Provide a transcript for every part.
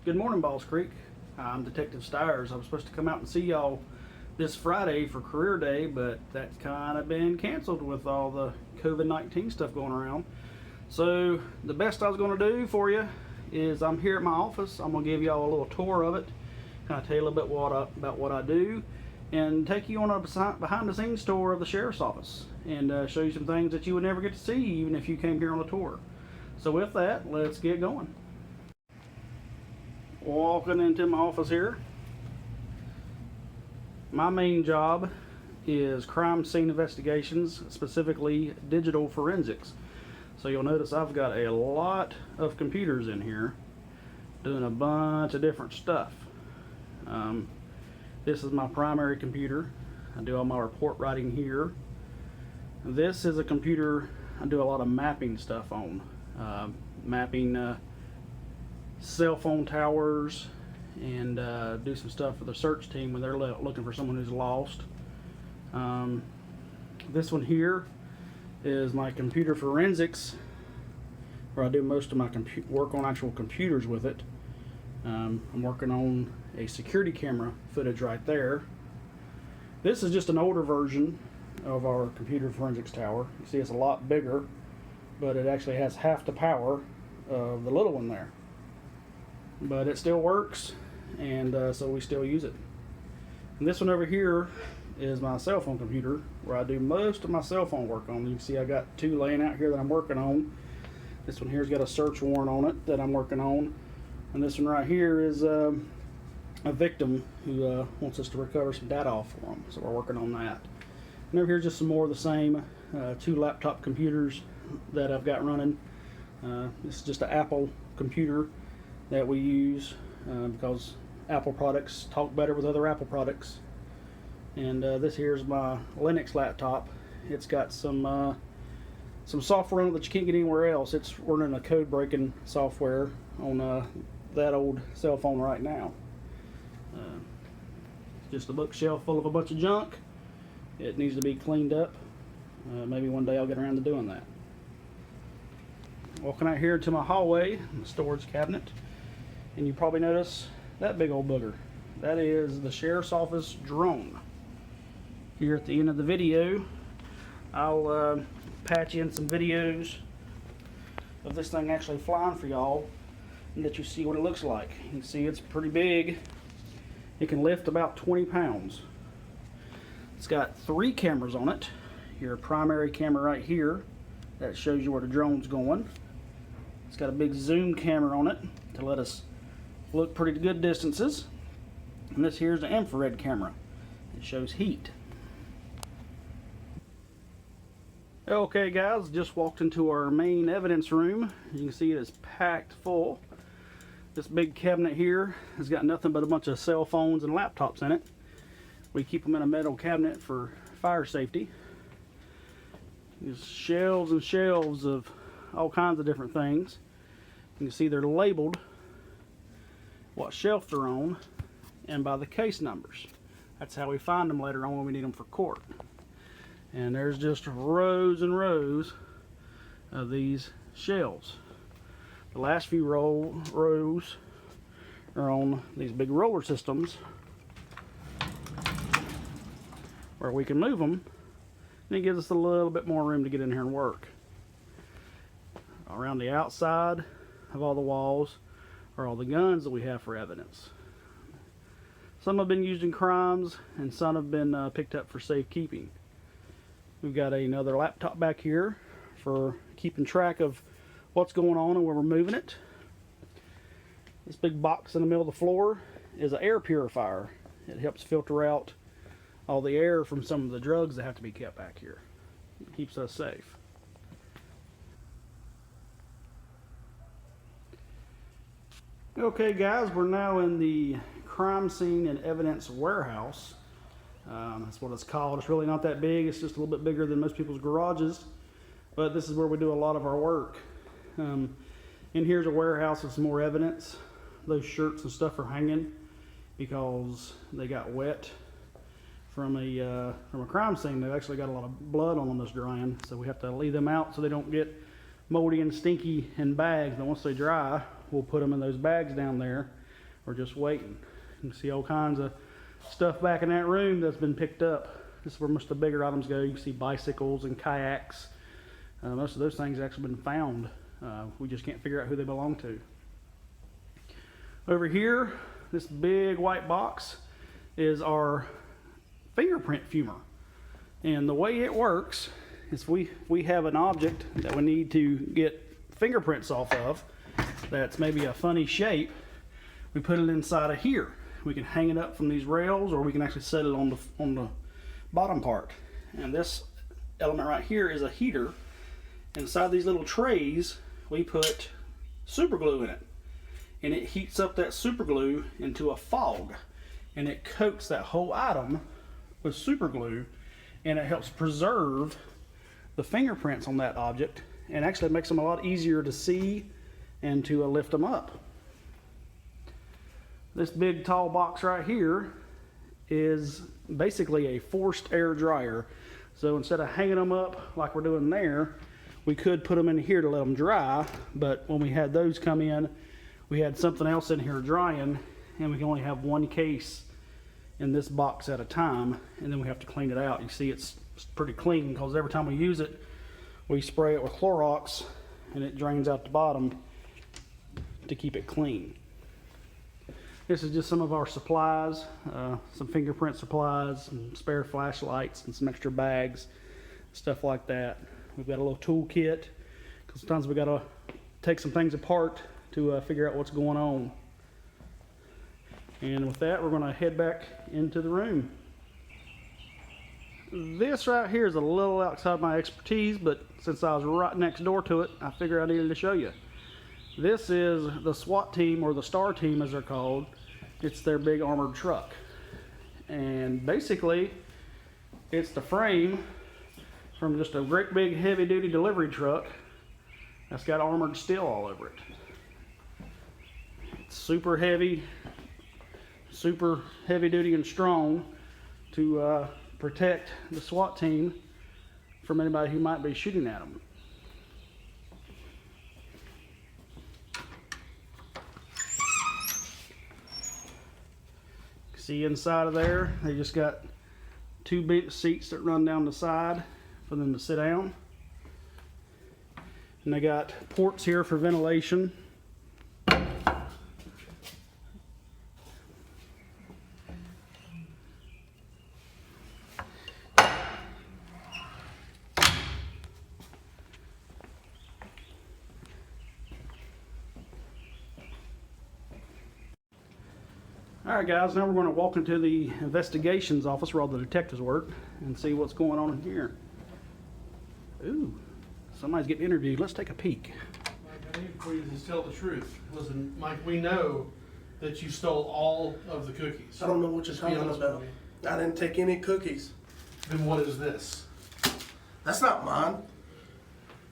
Good morning, Balls Creek. I'm Detective Styers. I was supposed to come out and see y'all this Friday for career day, but that's kind of been canceled with all the COVID-19 stuff going around. So the best I was going to do for you is I'm here at my office. I'm going to give y'all a little tour of it, kind of tell you a little bit about what I do, and take you on a behind-the-scenes tour of the sheriff's office and show you some things that you would never get to see even if you came here on a tour. So with that, let's get going. Walking into my office here, my main job is crime scene investigations, specifically digital forensics. So you'll notice I've got a lot of computers in here doing a bunch of different stuff. This is my primary computer. I do all my report writing here. This is a computer I do a lot of mapping stuff on. Mapping cell phone towers, and do some stuff for the search team when they're looking for someone who's lost. This one here is my computer forensics, where I do most of my work on actual computers with it. I'm working on a security camera footage right there. This is just an older version of our computer forensics tower. You see it's a lot bigger, but it actually has half the power of the little one there. But it still works, and so we still use it. And this one over here is my cell phone computer, where I do most of my cell phone work on. You can see I got two laying out here that I'm working on. This one here's got a search warrant on it that I'm working on, and this one right here is a victim who wants us to recover some data off for him, so we're working on that. And over here's just some more of the same two laptop computers that I've got running. This is just an Apple computer that we use because Apple products talk better with other Apple products. And this here is my Linux laptop. It's got some software on it that you can't get anywhere else. It's running a code breaking software on that old cell phone right now. Just a bookshelf full of a bunch of junk. It needs to be cleaned up. Maybe one day I'll get around to doing that. Walking out here to my hallway, the storage cabinet, and you probably notice that big old booger. That is the sheriff's office drone. Here at the end of the video, I'll patch in some videos of this thing actually flying for y'all and let you see what it looks like. You can see it's pretty big. It can lift about 20 pounds. It's got 3 cameras on it. Your primary camera right here that shows you where the drone's going. It's got a big zoom camera on it to let us look pretty good distances. And this here's the infrared camera. It shows heat. Okay guys, just walked into our main evidence room. You can see it is packed full. This big cabinet here has got nothing but a bunch of cell phones and laptops in it. We keep them in a metal cabinet for fire safety. There's shelves and shelves of all kinds of different things. You can see they're labeled what shelf they're on and by the case numbers. That's how we find them later on when we need them for court. And there's just rows and rows of these shelves. The last few rows are on these big roller systems where we can move them, and it gives us a little bit more room to get in here and work. Around the outside of all the walls are all the guns that we have for evidence. Some have been used in crimes, and some have been picked up for safekeeping. We've got another laptop back here for keeping track of what's going on and where we're moving it. This big box in the middle of the floor is an air purifier. It helps filter out all the air from some of the drugs that have to be kept back here. It keeps us safe. Okay guys, we're now in the crime scene and evidence warehouse. That's what it's called. It's really not that big. It's just a little bit bigger than most people's garages, but this is where we do a lot of our work. In here's a warehouse with some more evidence. Those shirts and stuff are hanging because they got wet from a crime scene. They've actually got a lot of blood on them that's drying, so we have to leave them out so they don't get moldy and stinky in bags. And once they dry, we'll put them in those bags down there We're just waiting. You can see all kinds of stuff back in that room that's been picked up. This is where most of the bigger items go. You can see bicycles and kayaks. Most of those things have actually been found. We just can't figure out who they belong to. Over here, this big white box is our fingerprint fumer. And the way it works is we have an object that we need to get fingerprints off of that's maybe a funny shape. We put it inside of here. We can hang it up from these rails, or we can actually set it on the bottom part. And this element right here is a heater. Inside these little trays, we put super glue in it. And it heats up that super glue into a fog. And it coats that whole item with super glue, and it helps preserve the fingerprints on that object, and actually makes them a lot easier to see and to lift them up. This big tall box right here is basically a forced air dryer. So instead of hanging them up like we're doing there, we could put them in here to let them dry, but when we had those come in, we had something else in here drying, and we can only have one case in this box at a time, and then we have to clean it out. You see it's pretty clean because every time we use it, we spray it with Clorox and it drains out the bottom to keep it clean. This is just some of our supplies, some fingerprint supplies, some spare flashlights, and some extra bags, stuff like that. We've got a little tool kit because sometimes we got to take some things apart to figure out what's going on. And with that, we're going to head back into the room. This right here is a little outside my expertise, but since I was right next door to it, I figured I needed to show you. This is the SWAT team, or the STAR team as they're called. It's their big armored truck. And basically, it's the frame from just a great big heavy duty delivery truck that's got armored steel all over it. It's super heavy duty and strong to protect the SWAT team from anybody who might be shooting at them. See inside of there, they just got two big seats that run down the side for them to sit down. And they got ports here for ventilation. Alright guys, now we're going to walk into the investigations office where all the detectives work and see what's going on in here. Ooh, somebody's getting interviewed. Let's take a peek. Mike, I need for you to just tell the truth. Listen, Mike, we know that you stole all of the cookies. I don't know what you're talking about. I didn't take any cookies. Then what is this? That's not mine.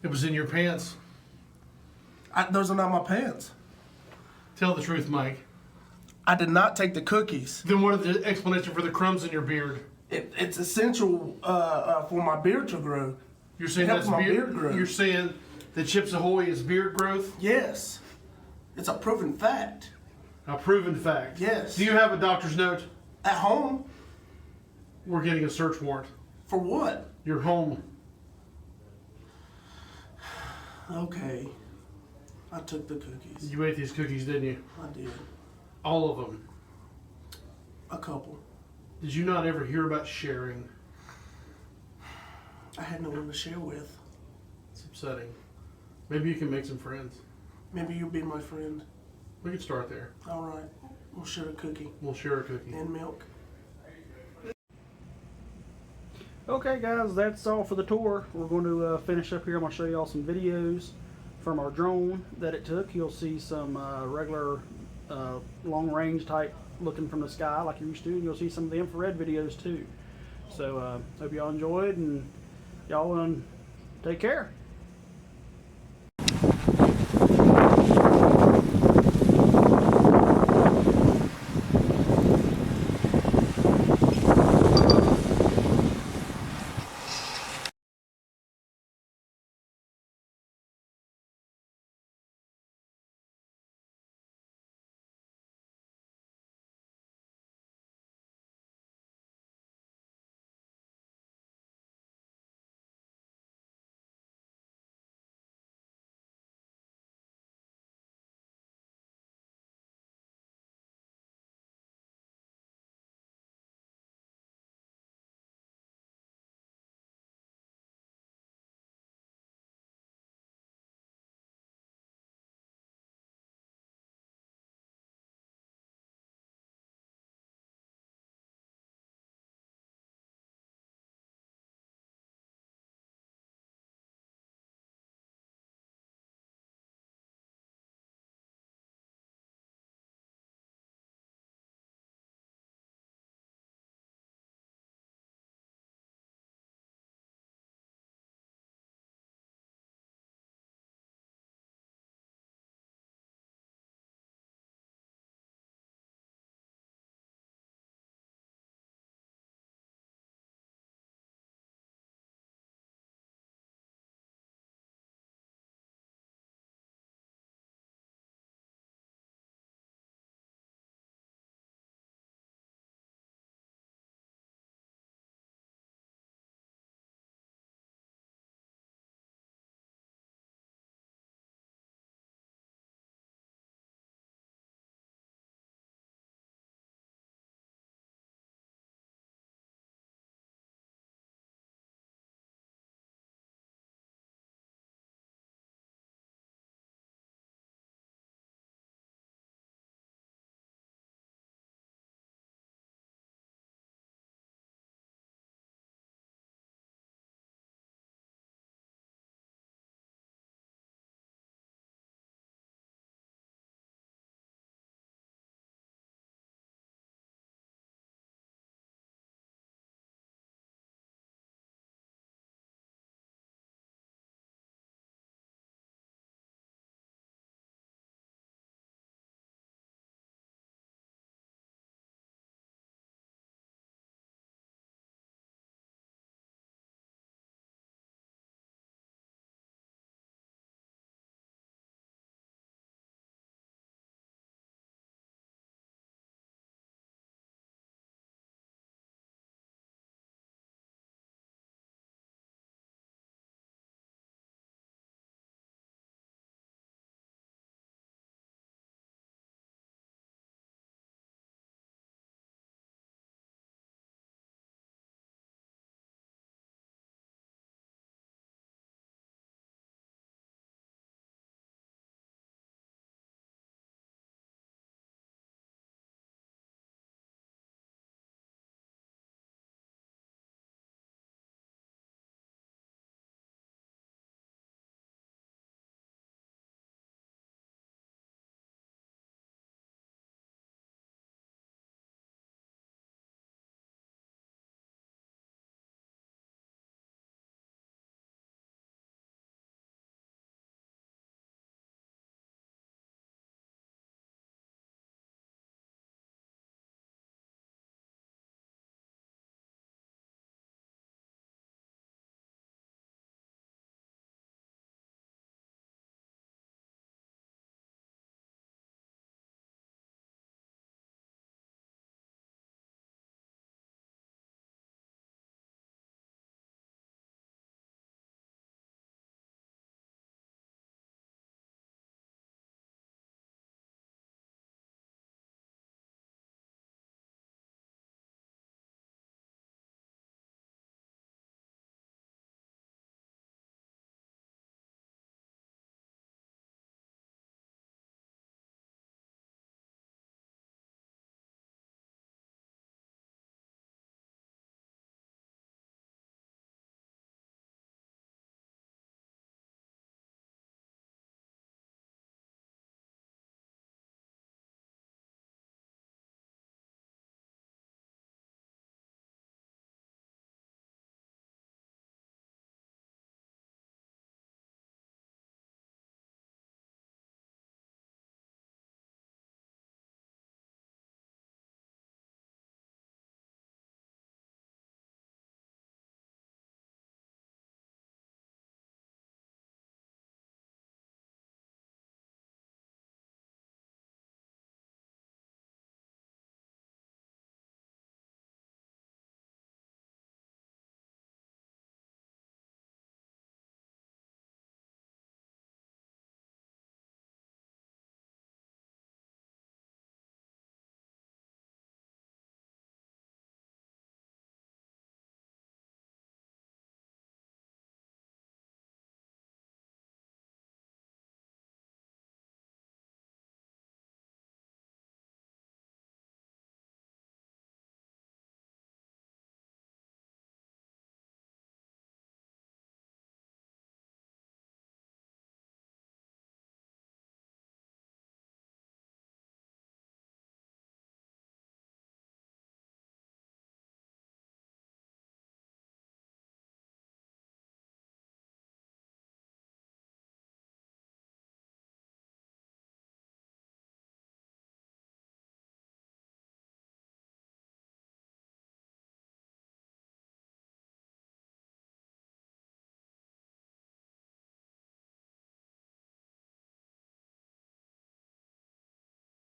It was in your pants. Those are not my pants. Tell the truth, Mike. I did not take the cookies. Then what is the explanation for the crumbs in your beard? It's essential for my beard to grow. You're saying that's beard growth? You're saying that Chips Ahoy is beard growth? Yes. It's a proven fact. A proven fact? Yes. Do you have a doctor's note? At home? We're getting a search warrant. For what? Your home. Okay. I took the cookies. You ate these cookies, didn't you? I did. All of them? A couple. Did you not ever hear about sharing? I had no one to share with. It's upsetting. Maybe you can make some friends. Maybe you'll be my friend. We can start there. All right. We'll share a cookie. We'll share a cookie. And milk. Okay guys, that's all for the tour. We're going to finish up here. I'm going to show you all some videos from our drone that it took. You'll see some regular long range type looking from the sky like you're used to, and you'll see some of the infrared videos too. So hope y'all enjoyed, and y'all take care.